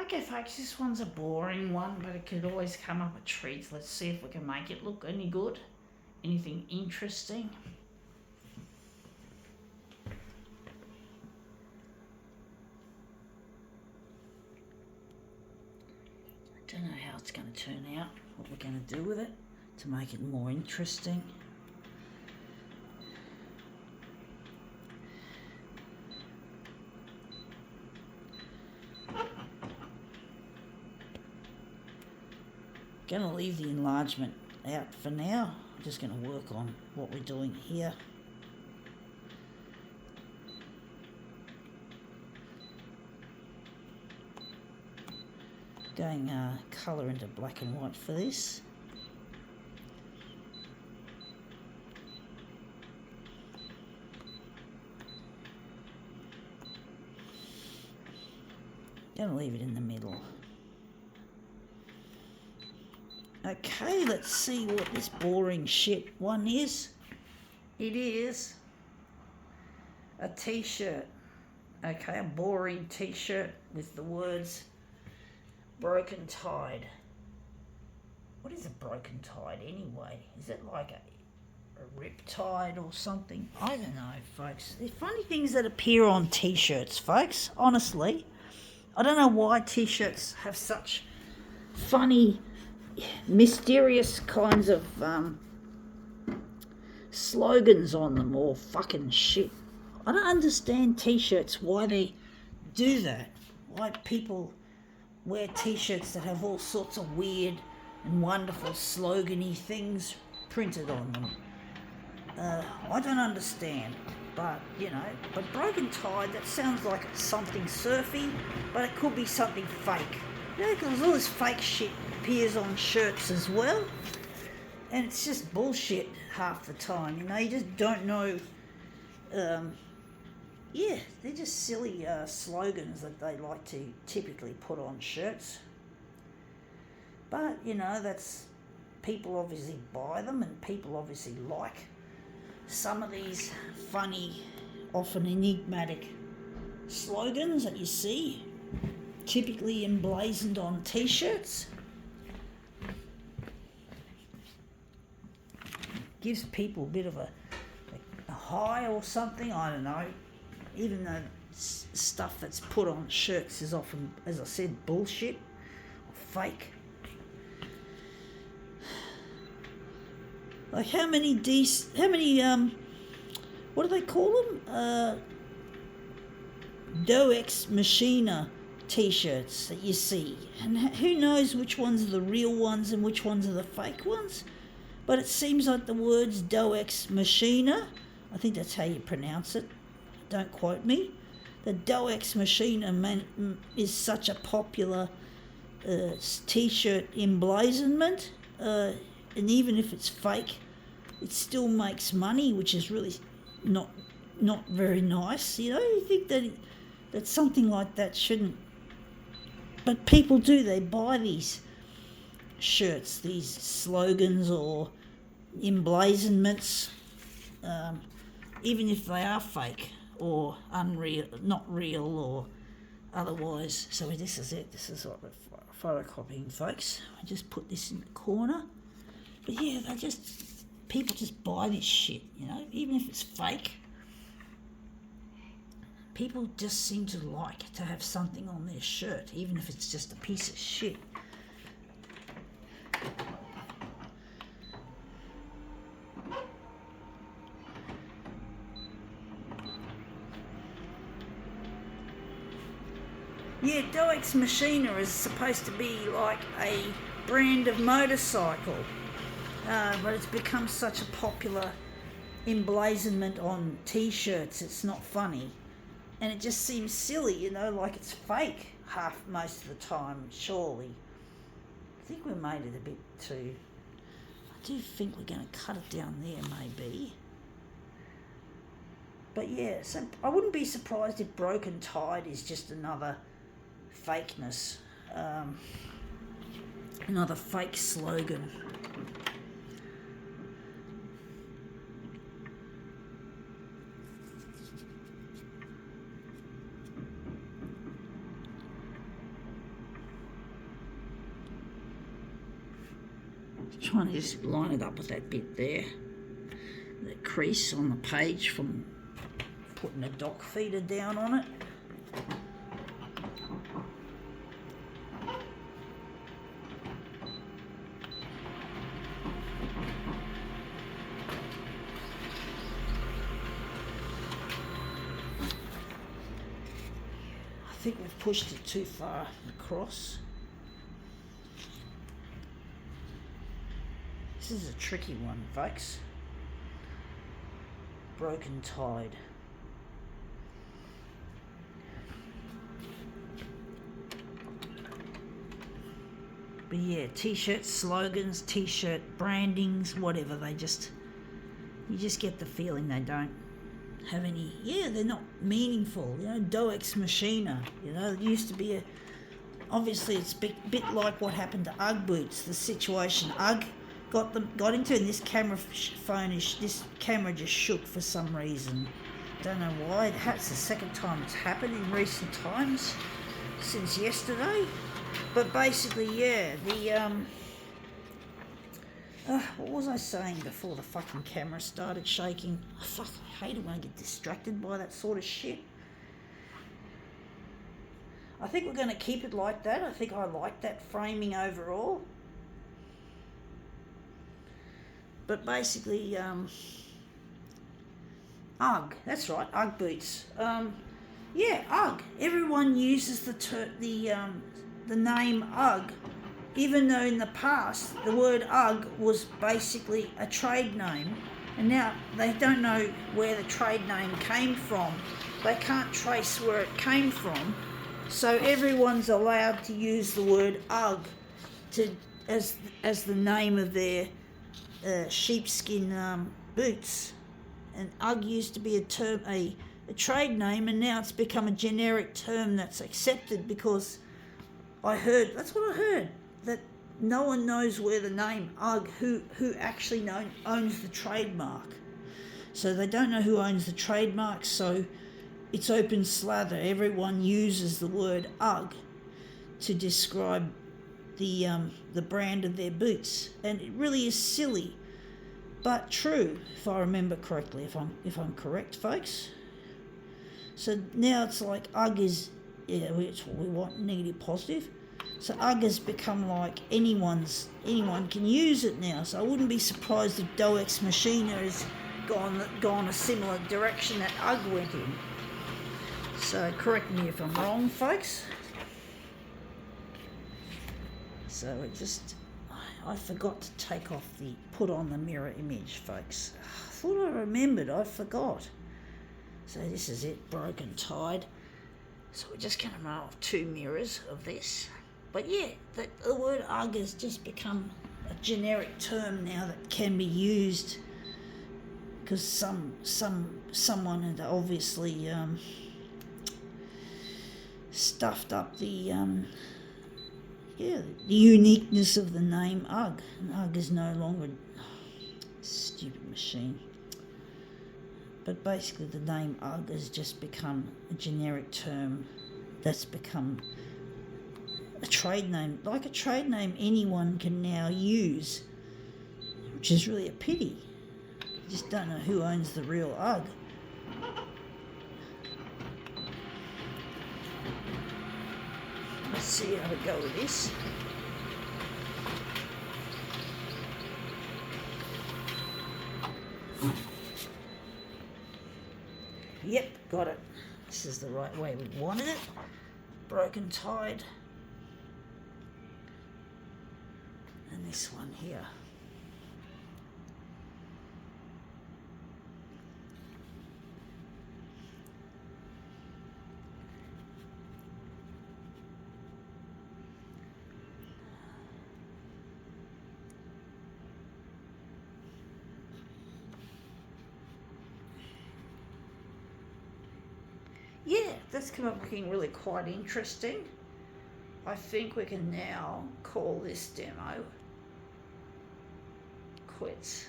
Okay, folks, this one's a boring one, but it could always come up with treats. Let's see if we can make it look any good. Anything interesting. I don't know how it's going to turn out, what we're going to do with it to make it more interesting. Going to leave the enlargement out for now. I'm just going to work on what we're doing here. Going colour into black and white for this. Going to leave it in the middle. Okay, let's see what this boring shit one is. It is a t-shirt. Okay, a boring t-shirt with the words Broken Tide. What is a broken tide anyway? Is it like a rip tide or something? I don't know, folks. There's funny things that appear on t-shirts, folks. Honestly, I don't know why t-shirts have such funny, mysterious kinds of slogans on them or fucking shit. I don't understand t-shirts, why they do that. Why people wear t-shirts that have all sorts of weird and wonderful slogany things printed on them. I don't understand, but but Broken Tide, that sounds like it's something surfy, but it could be something fake. Because all this fake shit appears on shirts as well, and it's just bullshit half the time. You just don't know. They're just silly slogans that they like to typically put on shirts. But that's, people obviously buy them, and people obviously like some of these funny, often enigmatic slogans that you see, typically emblazoned on t-shirts. Gives people a bit of a high or something, I don't know. Even though stuff that's put on shirts is often, as I said, bullshit or fake. Like how many what do they call them? Dos Ex Machina t-shirts that you see, and who knows which ones are the real ones and which ones are the fake ones. But it seems like the words Dos Ex Machina, I think that's how you pronounce it, don't quote me, the Dos Ex Machina is such a popular t-shirt emblazonment, and even if it's fake, it still makes money, which is really not very nice. You think that something like that shouldn't, but people do. They buy these shirts, these slogans or emblazonments, even if they are fake or unreal, not real or otherwise. So this is it. This is what we're photocopying, folks. I just put this in the corner. But yeah, people just buy this shit, even if it's fake. People just seem to like to have something on their shirt, even if it's just a piece of shit. Yeah, Dos Ex Machina is supposed to be like a brand of motorcycle, but it's become such a popular emblazonment on t-shirts, it's not funny. And it just seems silly, like it's fake most of the time, surely. I think we made it a bit too... I do think we're going to cut it down there, maybe. But yeah, so I wouldn't be surprised if Broken Tide is just another fakeness, another fake slogan. Trying to just line it up with that bit there, that crease on the page from putting a dock feeder down on it. I think we've pushed it too far across. This is a tricky one, folks. Broken Tide. But yeah, t-shirt slogans, t-shirt brandings, whatever, you just get the feeling they don't have any, they're not meaningful. Dos Ex Machina, it used to be obviously it's a bit like what happened to Ugg boots, the situation Ugg got into, and this camera just shook for some reason. Don't know why. That's the second time it's happened in recent times, since yesterday. But basically, what was I saying before the fucking camera started shaking? I hate it when I get distracted by that sort of shit. I think we're going to keep it like that. I think I like that framing overall. But basically, Ugg, that's right, Ugg boots. Ugg. Everyone uses the name Ugg, even though in the past the word Ugg was basically a trade name, and now they don't know where the trade name came from. They can't trace where it came from, so everyone's allowed to use the word Ugg as the name of their sheepskin boots. And Ugg used to be a trade name, and now it's become a generic term that's accepted, because that's what I heard, that no one knows where the name Ugg, who actually owns the trademark. So they don't know who owns the trademark, so it's open slather. Everyone uses the word Ugg to describe the brand of their boots, and it really is silly, but true, if I remember correctly, if I'm correct, folks. So now it's like Ugg is, it's what we want, negative, positive. So Ugg has become like anyone can use it now. So I wouldn't be surprised if Dos Ex Machina has gone a similar direction that Ugg went in. So correct me if I'm wrong, folks. So I forgot to put on the mirror image, folks. I thought I remembered, I forgot. So this is it, Broken Tide. So we're just going to run off 2 mirrors of this. But yeah, the word Ugg has just become a generic term now that can be used, because someone had obviously stuffed up the uniqueness of the name Ugg. And Ugg is no longer stupid machine. But basically the name Ugg has just become a generic term that's become a trade name. Like a trade name anyone can now use, which is really a pity. You just don't know who owns the real Ugg. Let's see how to go with this. Yep, got it. This is the right way we wanted it. Broken Tide. And this one here. Yeah, that's come up looking really quite interesting. I think we can now call this demo quits.